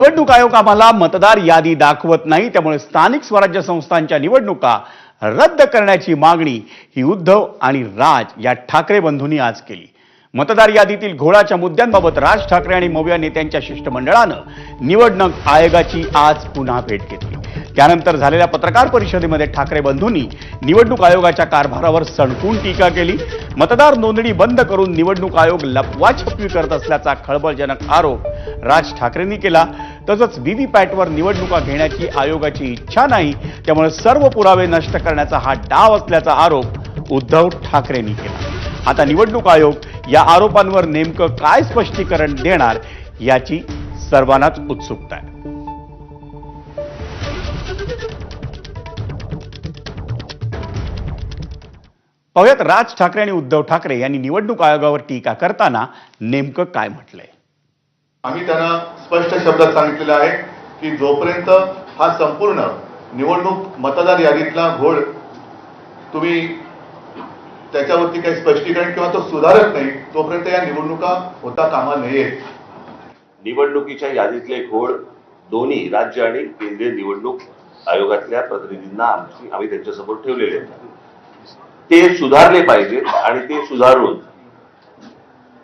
निवडणूक आयोग आम्हाला मतदार यादी दाखवत नाही, त्यामुळे स्थानिक स्वराज्य संस्थांच्या निवडणुका रद्द करण्याची मागणी ही उद्धव आणि राज या ठाकरे बंधूंनी आज केली। मतदार यादीतील घोळाच्या मुद्द्यांबाबत राज ठाकरे आणि मविया नेत्यांच्या शिष्टमंडळानं निवडणूक आयोगाची आज पुन्हा भेट घेतली। त्यानंतर झालेल्या पत्रकार परिषदेमध्ये ठाकरे बंधूंनी निवडणूक आयोगाच्या कारभारावर सणकून टीका केली। मतदार नोंदणी बंद करून निवडणूक आयोग लपवाछपवी करत असल्याचा खळबळजनक आरोप राज ठाकरेंनी केला। तसंच व्हीव्हीपॅटवर निवडणुका घेण्याची आयोगाची इच्छा नाही, त्यामुळे सर्व पुरावे नष्ट करण्याचा हा डाव असल्याचा आरोप उद्धव ठाकरेंनी केला। आता निवडणूक आयोग या आरोपांवर नेमकं काय स्पष्टीकरण देणार याची सर्वांनाच उत्सुकता आहे। पाहुयात राज ठाकरे आणि उद्धव ठाकरे यांनी निवडणूक आयोगावर टीका करताना नेमकं काय म्हटलंय। आम्ही त्यांना स्पष्ट शब्दात सांगितलेलं आहे की जोपर्यंत हा संपूर्ण निवडणूक मतदार यादीतला घोळ तुम्ही त्याच्यावरती काही स्पष्टीकरण किंवा तो सुधारत नाही, तोपर्यंत या निवडणुका होता कामा नयेत। निवडणुकीच्या यादीतले घोळ दोन्ही राज्य आणि केंद्रीय निवडणूक आयोगातल्या प्रतिनिधींना आम्ही त्यांच्यासमोर ठेवलेले आहेत। ते सुधारले पाहिजेत आणि ते सुधारून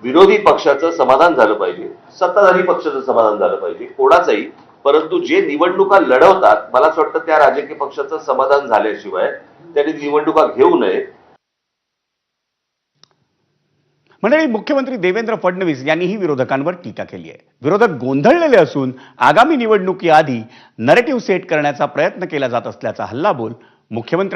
विरोधी पक्षाचं समाधान झालं पाहिजे, सत्ताधारी पक्षाचं समाधान झालं पाहिजे, कोणाचंही, परंतु जे निवडणुका लढवतात मला असं वाटतं त्या राजकीय पक्षाचं समाधान झाल्याशिवाय त्यांनी निवडणुका घेऊ नयेत। मंडळी, मुख्यमंत्री देवेंद्र फडणवीस यांनीही विरोधकांवर टीका केली आहे। विरोधक गोंधळलेले असून आगामी निवडणुकीआधी नरेटिव्ह सेट करण्याचा प्रयत्न केला जात असल्याचा हल्लाबोल मुख्यमंत्री